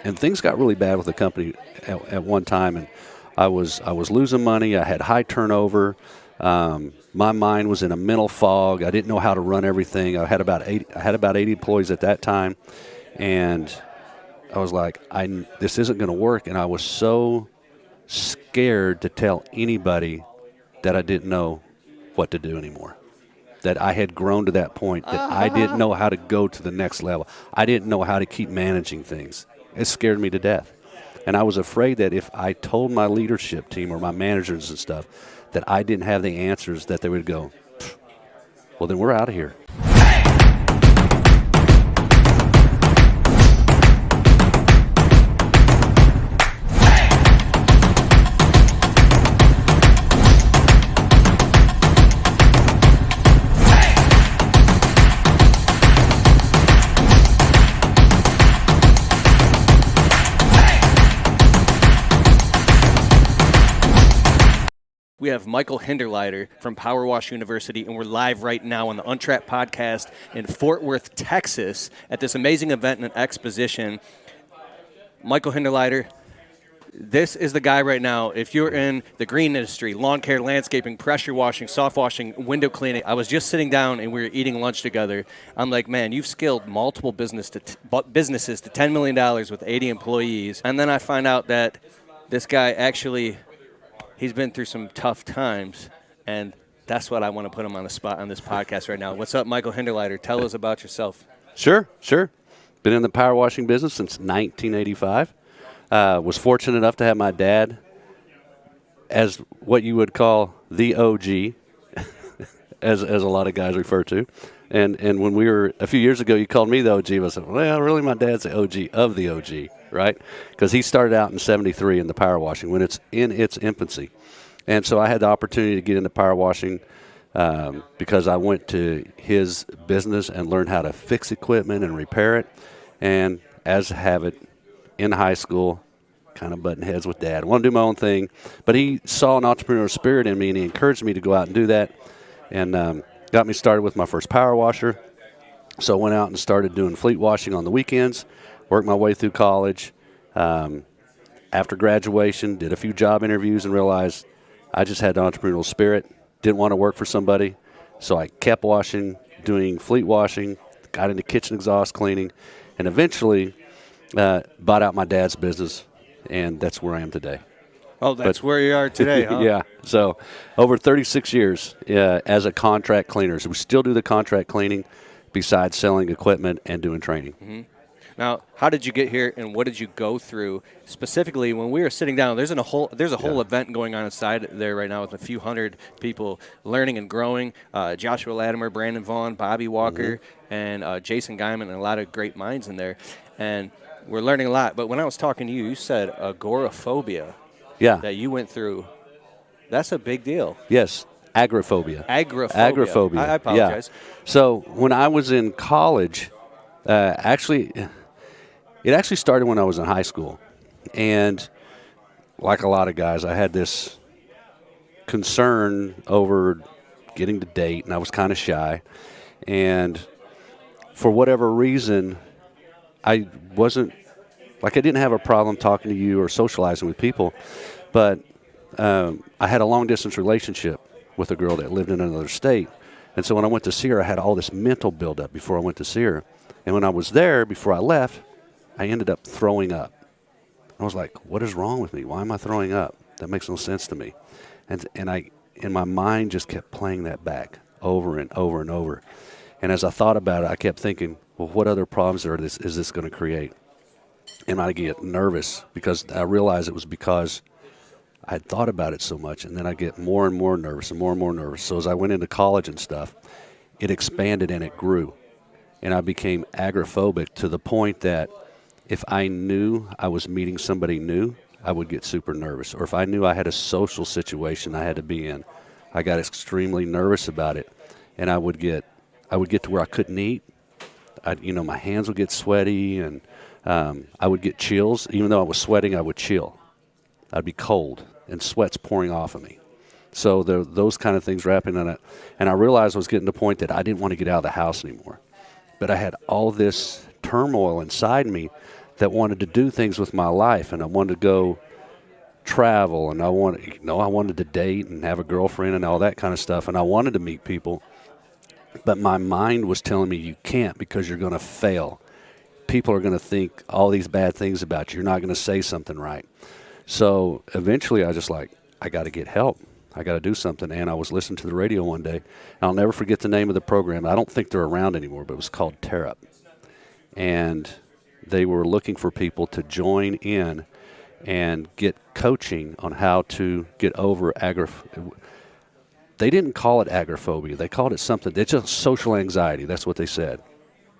And things got really bad with the company at one time, and I was losing money. I had high turnover. My mind was in a mental fog. I didn't know how to run everything. I had about 80 employees at that time, and I was like, this isn't going to work. And I was so scared to tell anybody that I didn't know what to do anymore. That I had grown to that point that I didn't know how to go to the next level. I didn't know how to keep managing things. It scared me to death. And I was afraid that if I told my leadership team or my managers and stuff that I didn't have the answers, that they would go, well, then we're out of here. We have Michael Hinderliter from Powerwash University, and we're live right now on the Untrapped podcast in Fort Worth, Texas, at this amazing event and exposition. Michael Hinderliter, this is the guy right now. If you're in the green industry, lawn care, landscaping, pressure washing, soft washing, window cleaning, I was just sitting down and we were eating lunch together. I'm like, man, you've scaled multiple businesses to $10 million with 80 employees. And then I find out that this guy actually, he's been through some tough times, and that's what I want to put him on the spot on this podcast right now. What's up, Michael Hinderliter? Tell us about yourself. Sure. Been in the power washing business since 1985. Was fortunate enough to have my dad as what you would call the OG, as a lot of guys refer to. And when we were, a few years ago, you called me the OG. I said, well, really, my dad's the OG of the OG, right? Because he started out in '73 in the power washing when it's in its infancy. And so I had the opportunity to get into power washing because I went to his business and learned how to fix equipment and repair it. And as habit, in high school, kind of butting heads with Dad. I want to do my own thing. But he saw an entrepreneurial spirit in me, and he encouraged me to go out and do that. And got me started with my first power washer. So I went out and started doing fleet washing on the weekends, worked my way through college. After graduation, did a few job interviews and realized I just had the entrepreneurial spirit, didn't want to work for somebody. So I kept washing, doing fleet washing, got into kitchen exhaust cleaning, and eventually bought out my dad's business, and that's where I am today. Oh, that's where you are today, huh? Yeah. So over 36 years as a contract cleaner. So we still do the contract cleaning besides selling equipment and doing training. Mm-hmm. Now, how did you get here, and what did you go through? Specifically, when we were sitting down, there's a whole event going on inside there right now with a few hundred people learning and growing. Joshua Latimer, Brandon Vaughn, Bobby Walker, and Jason Guyman, and a lot of great minds in there. And we're learning a lot. But when I was talking to you, you said agoraphobia. Yeah. That you went through. That's a big deal. Yes. Agoraphobia. Agoraphobia. I apologize. Yeah. So when I was in college, it actually started when I was in high school. And like a lot of guys, I had this concern over getting to date, and I was kind of shy. And for whatever reason, I didn't have a problem talking to you or socializing with people, but I had a long-distance relationship with a girl that lived in another state. And so when I went to see her, I had all this mental buildup before I went to see her. And when I was there, before I left, I ended up throwing up. I was like, what is wrong with me? Why am I throwing up? That makes no sense to me. And I, in my mind, just kept playing that back over and over and over. And as I thought about it, I kept thinking, well, what other problems is this going to create? And I get nervous because I realized it was because I had thought about it so much, and then I get more and more nervous and more nervous. So as I went into college and stuff, it expanded and it grew. And I became agoraphobic to the point that if I knew I was meeting somebody new, I would get super nervous. Or if I knew I had a social situation I had to be in, I got extremely nervous about it. And I would get to where I couldn't eat. My hands would get sweaty, and I would get chills. Even though I was sweating, I would chill. I'd be cold, and sweat's pouring off of me. So those kind of things were happening, and I realized I was getting to the point that I didn't want to get out of the house anymore. But I had all this turmoil inside me that wanted to do things with my life, and I wanted to go travel, and I wanted to date and have a girlfriend and all that kind of stuff, and I wanted to meet people, but my mind was telling me you can't because you're going to fail. People are going to think all these bad things about you. You're not going to say something right. So eventually I just I got to get help. I got to do something. And I was listening to the radio one day, and I'll never forget the name of the program. I don't think they're around anymore, but it was called Tear Up. And they were looking for people to join in and get coaching on how to get over they didn't call it agoraphobia. They called it something. It's just social anxiety. That's what they said.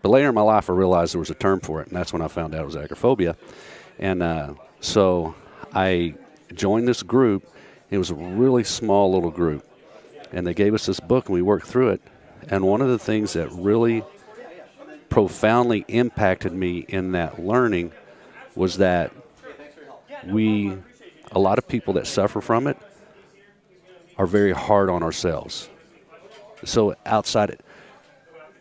But later in my life, I realized there was a term for it, and that's when I found out it was agoraphobia. And so I joined this group. It was a really small little group, and they gave us this book, and we worked through it. And one of the things that really profoundly impacted me in that learning was that a lot of people that suffer from it are very hard on ourselves. So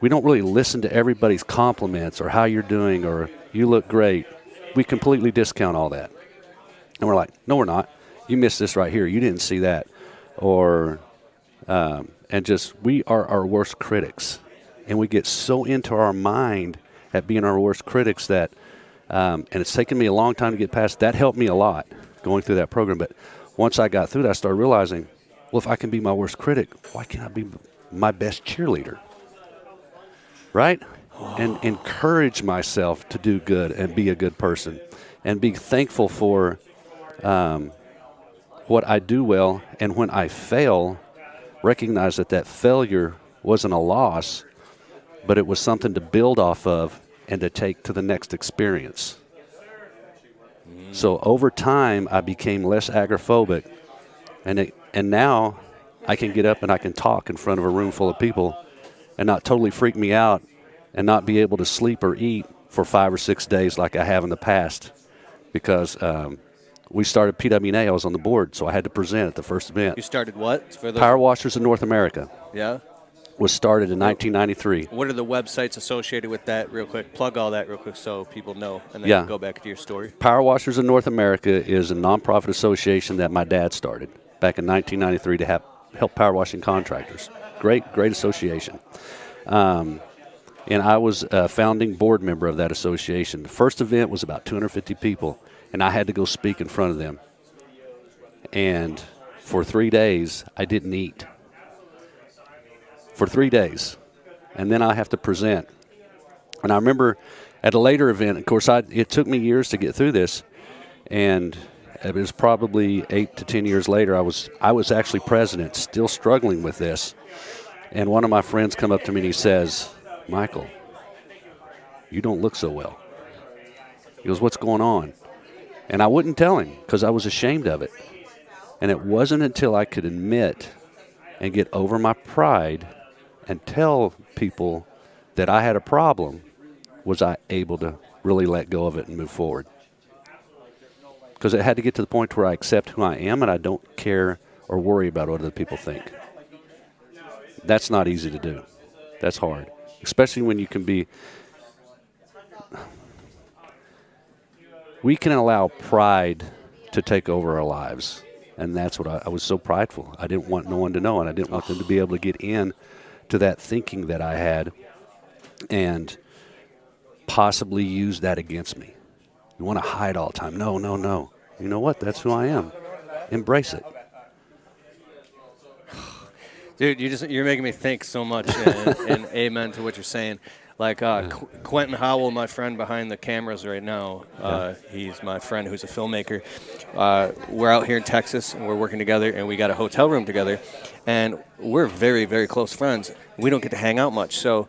we don't really listen to everybody's compliments or how you're doing or you look great. We completely discount all that. And we're like, no, we're not. You missed this right here. You didn't see that. Or, we are our worst critics. And we get so into our mind at being our worst critics that, and it's taken me a long time to get past. That helped me a lot going through that program. But once I got through that, I started realizing, well, if I can be my worst critic, why can't I be my best cheerleader? Right? And encourage myself to do good and be a good person and be thankful for what I do well. And when I fail, recognize that failure wasn't a loss, but it was something to build off of and to take to the next experience. So over time, I became less agoraphobic, and now I can get up and I can talk in front of a room full of people and not totally freak me out and not be able to sleep or eat for 5 or 6 days like I have in the past because we started PWNA. I was on the board, so I had to present at the first event. You started what? Power Washers in North America. Yeah. Was started in 1993. What are the websites associated with that real quick? Plug all that real quick so people know, and then go back to your story. Power Washers in North America is a nonprofit association that my dad started back in 1993 to help power washing contractors. Great association. And I was a founding board member of that association. The first event was about 250 people, and I had to go speak in front of them. And for 3 days, I didn't eat. For 3 days. And then I have to present. And I remember at a later event, of course, it took me years to get through this, and it was probably 8 to 10 years later, I was actually president, still struggling with this. And one of my friends come up to me and he says, Michael, you don't look so well. He goes, what's going on? And I wouldn't tell him because I was ashamed of it. And it wasn't until I could admit and get over my pride and tell people that I had a problem was I able to really let go of it and move forward. Because it had to get to the point where I accept who I am and I don't care or worry about what other people think. That's not easy to do. That's hard. Especially when you can be... We can allow pride to take over our lives. And that's what I was so prideful. I didn't want no one to know, and I didn't want them to be able to get in to that thinking that I had and possibly use that against me. You want to hide all the time. No. You know what? That's who I am. Embrace it. Dude, you're making me think so much, and amen to what you're saying. Like Quentin Howell, my friend behind the cameras right now, he's my friend who's a filmmaker. We're out here in Texas, and we're working together, and we got a hotel room together, and we're very, very close friends. We don't get to hang out much, so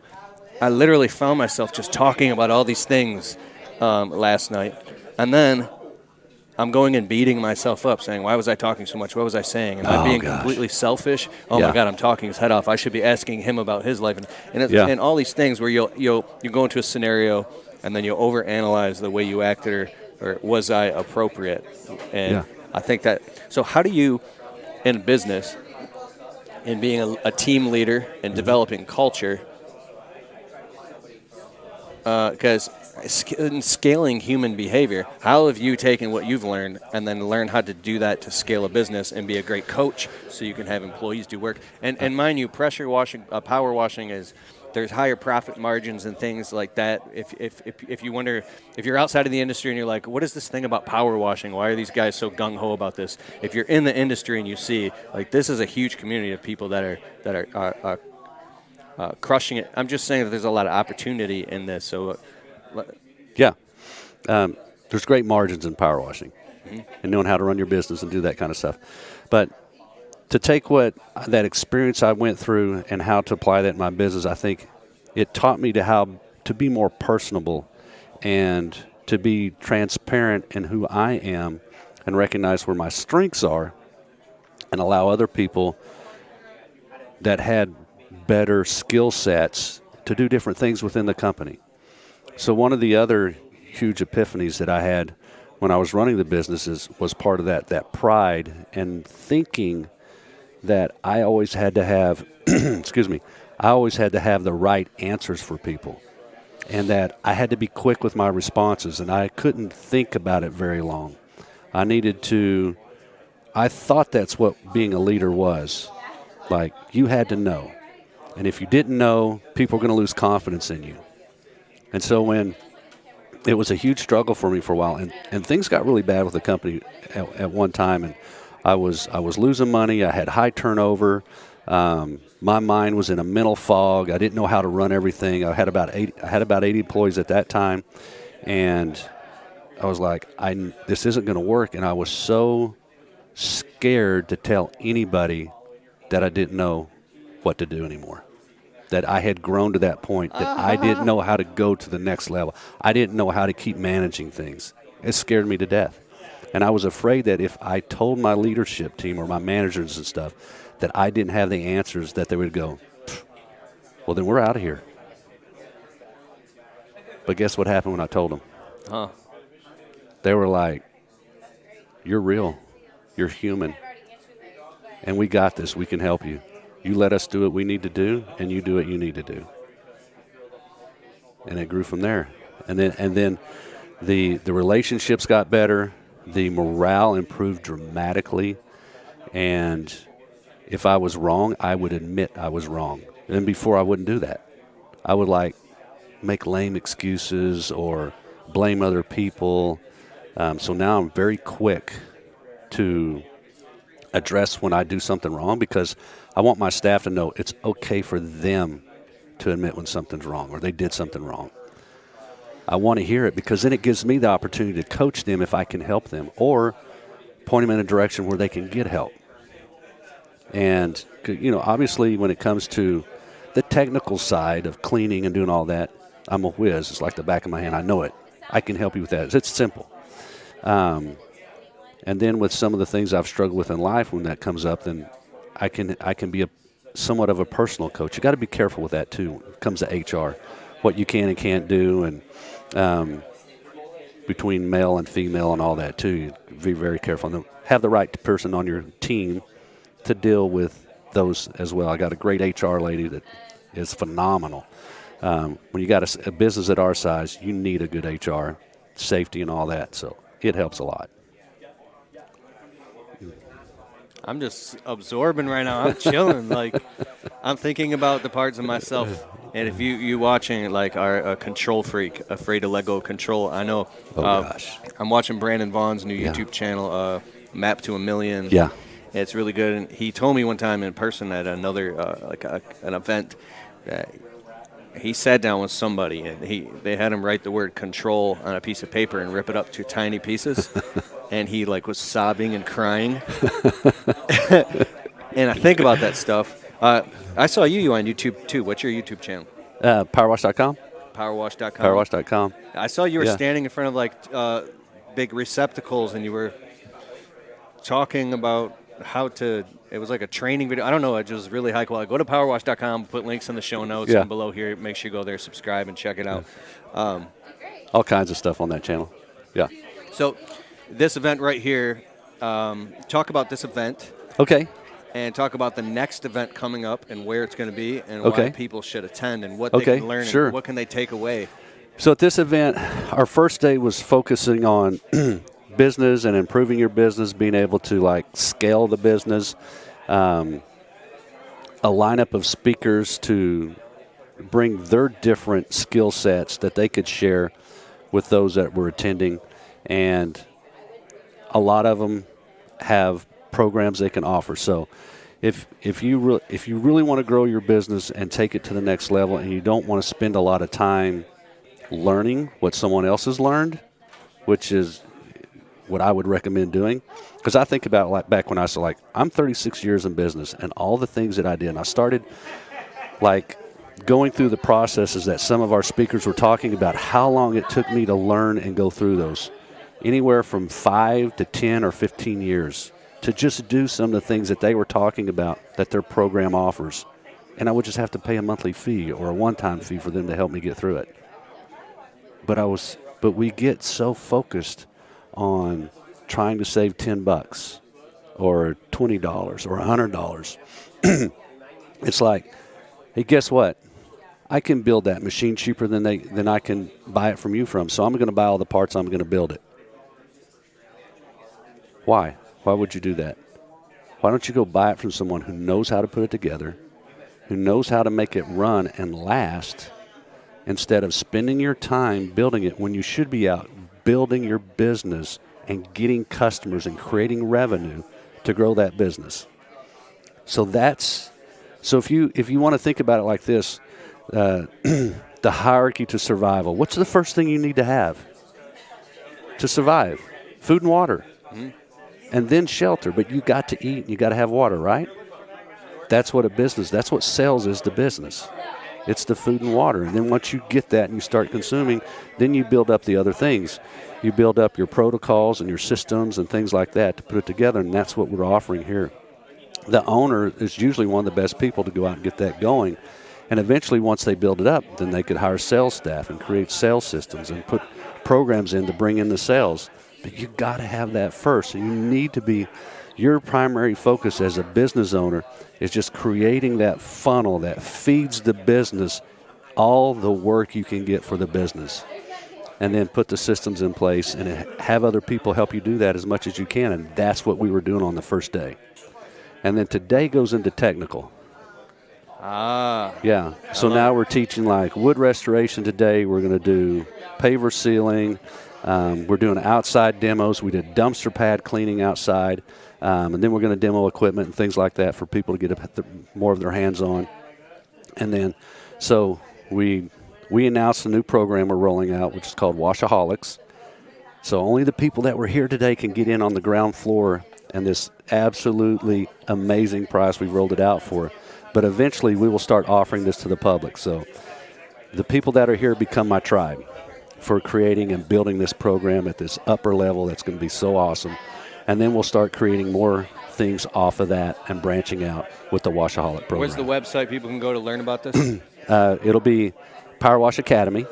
I literally found myself just talking about all these things last night, and then I'm going and beating myself up, saying, why was I talking so much? What was I saying? Am I being completely selfish? Oh, my God, I'm talking his head off. I should be asking him about his life. And all these things where you go into a scenario, and then you'll overanalyze the way you acted or was I appropriate? And I think that – so how do you, in business, in being a team leader and developing culture, because scaling human behavior. How have you taken what you've learned and then learned how to do that to scale a business and be a great coach so you can have employees do work? And mind you, pressure washing, power washing is, there's higher profit margins and things like that. If you wonder, if you're outside of the industry and you're like, what is this thing about power washing? Why are these guys so gung-ho about this? If you're in the industry and you see, like, this is a huge community of people that are crushing it. I'm just saying that there's a lot of opportunity in this. So, Yeah. There's great margins in power washing and knowing how to run your business and do that kind of stuff. But to take that experience I went through and how to apply that in my business, I think it taught me how to be more personable and to be transparent in who I am and recognize where my strengths are and allow other people that had better skill sets to do different things within the company. So one of the other huge epiphanies that I had when I was running the businesses was part of that pride and thinking that I always had to have, I always had to have the right answers for people, and that I had to be quick with my responses, and I couldn't think about it very long. I thought that's what being a leader was. Like, you had to know. And if you didn't know, people were going to lose confidence in you. And so when it was a huge struggle for me for a while, and things got really bad with the company at one time, and I was losing money. I had high turnover. My mind was in a mental fog. I didn't know how to run everything. I had about 80 employees at that time, and I was like, this isn't going to work. And I was so scared to tell anybody that I didn't know what to do anymore. That I had grown to that point that I didn't know how to go to the next level. I didn't know how to keep managing things. It scared me to death. And I was afraid that if I told my leadership team or my managers and stuff that I didn't have the answers, that they would go, well, then we're out of here. But guess what happened when I told them? They were like, you're real. You're human. And we got this. We can help you. You let us do what we need to do, and you do what you need to do. And it grew from there. And then the relationships got better. The morale improved dramatically, and if I was wrong, I would admit I was wrong. And before, I wouldn't do that. I would make lame excuses or blame other people. So now I'm very quick to address when I do something wrong, because I want my staff to know it's okay for them to admit when something's wrong or they did something wrong. I want to hear it, because then it gives me the opportunity to coach them if I can help them, or point them in a direction where they can get help. And, obviously when it comes to the technical side of cleaning and doing all that, I'm a whiz. It's like the back of my hand. I know it. I can help you with that. It's simple. And then with some of the things I've struggled with in life, when that comes up, then I can be somewhat of a personal coach. You got to be careful with that too when it comes to HR, what you can and can't do, and between male and female and all that too. You be very careful and have the right person on your team to deal with those as well. I got a great HR lady that is phenomenal. When you got a business at our size, you need a good HR, safety and all that. So it helps a lot. I'm just absorbing right now. I'm chilling. I'm thinking about the parts of myself. And if you watching are a control freak, afraid to let go of control, I know. Gosh. I'm watching Brandon Vaughn's new YouTube channel, Map to a Million. Yeah. It's really good. And he told me one time in person at another an event that he sat down with somebody and they had him write the word control on a piece of paper and rip it up to tiny pieces. And he was sobbing and crying. And I think about that stuff. I saw you on YouTube too. What's your YouTube channel? Powerwash.com. Powerwash.com. Powerwash.com. I saw you were standing in front of big receptacles, and you were talking about how to. It was like a training video. I don't know. It was really high quality. Go to powerwash.com. Put links in the show notes and below here. Make sure you go there, subscribe, and check it out. All kinds of stuff on that channel. Yeah. So this event right here. Talk about this event. Okay. And talk about the next event coming up and where it's going to be and why people should attend and what they can learn and what can they take away. So at this event, our first day was focusing on business and improving your business, being able to like scale the business, a lineup of speakers to bring their different skill sets that they could share with those that were attending. And a lot of them have programs they can offer. So if you really want to grow your business and take it to the next level, and you don't want to spend a lot of time learning what someone else has learned, which is what I would recommend doing, because I think about like back when I was like, I'm 36 years in business, and all the things that I did. And I started like going through the processes that some of our speakers were talking about, how long it took me to learn and go through those, anywhere from 5 to 10 or 15 years to just do some of the things that they were talking about that their program offers. And I would just have to pay a monthly fee or a one-time fee for them to help me get through it. But we get so focused on trying to save $10 or $20 or $100. It's like, hey, guess what? I can build that machine cheaper than I can buy it from you from. So I'm going to buy all the parts. I'm going to build it. Why? Why would you do that? Why don't you go buy it from someone who knows how to put it together, who knows how to make it run and last, instead of spending your time building it when you should be out building your business and getting customers and creating revenue to grow that business. So if you want to think about it like this, the hierarchy to survival, what's the first thing you need to have to survive? Food and water. Mm-hmm. And then shelter, but you got to eat and you got to have water, right? That's what that's what sales is to business. It's the food and water. And then once you get that and you start consuming, then you build up the other things. You build up your protocols and your systems and things like that to put it together, and that's what we're offering here. The owner is usually one of the best people to go out and get that going. And eventually, once they build it up, then they could hire sales staff and create sales systems and put programs in to bring in the sales. But you got to have that first. And you need to be, your primary focus as a business owner is just creating that funnel that feeds the business all the work you can get for the business. And then put the systems in place and have other people help you do that as much as you can. And that's what we were doing on the first day. And then today goes into technical. Yeah. So now we're teaching like wood restoration today. We're going to do paver sealing. We're doing outside demos. We did dumpster pad cleaning outside. And then we're going to demo equipment and things like that for people to get more of their hands on. And then so we announced a new program we're rolling out, which is called Washaholics. So only the people that were here today can get in on the ground floor and this absolutely amazing price we've rolled it out for. But eventually we will start offering this to the public. So the people that are here become my tribe for creating and building this program at this upper level that's going to be so awesome. And then we'll start creating more things off of that and branching out with the Washaholic program. Where's the website people can go to learn about this? It'll be Powerwash Academy.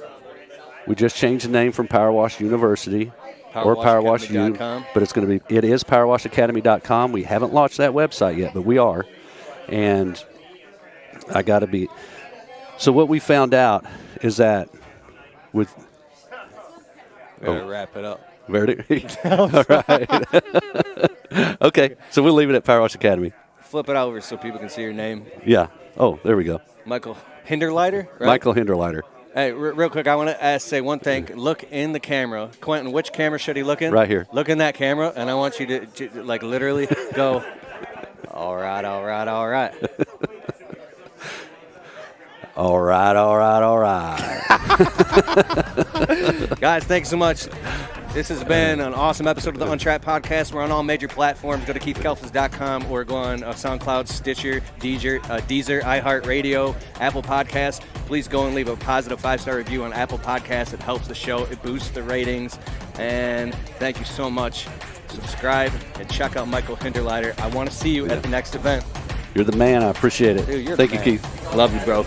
We just changed the name from Powerwash University or Powerwash U, but it is powerwashacademy.com. We haven't launched that website yet, but we are. And I got to be. So what we found out is that with. Wrap it up. Verdict. All right. Okay, so we'll leave it at Powerwash Academy. Flip it over so people can see your name. Yeah. Oh, there we go. Michael Hinderliter, right? Michael Hinderliter. Hey, real quick, I want to say one thing. Look in the camera. Quentin, which camera should he look in? Right here. Look in that camera, and I want you to like, literally go, all right, all right, all right. All right, all right, all right. Guys, thanks so much. This has been an awesome episode of the Untrapped Podcast. We're on all major platforms. Go to KeithKelfs.com or go on SoundCloud, Stitcher, Deezer, iHeartRadio, Apple Podcasts. Please go and leave a positive 5-star review on Apple Podcasts. It helps the show. It boosts the ratings. And thank you so much. Subscribe and check out Michael Hinderliter. I want to see you at the next event. You're the man. I appreciate it. Dude, Thank you, Keith. Love you, bro.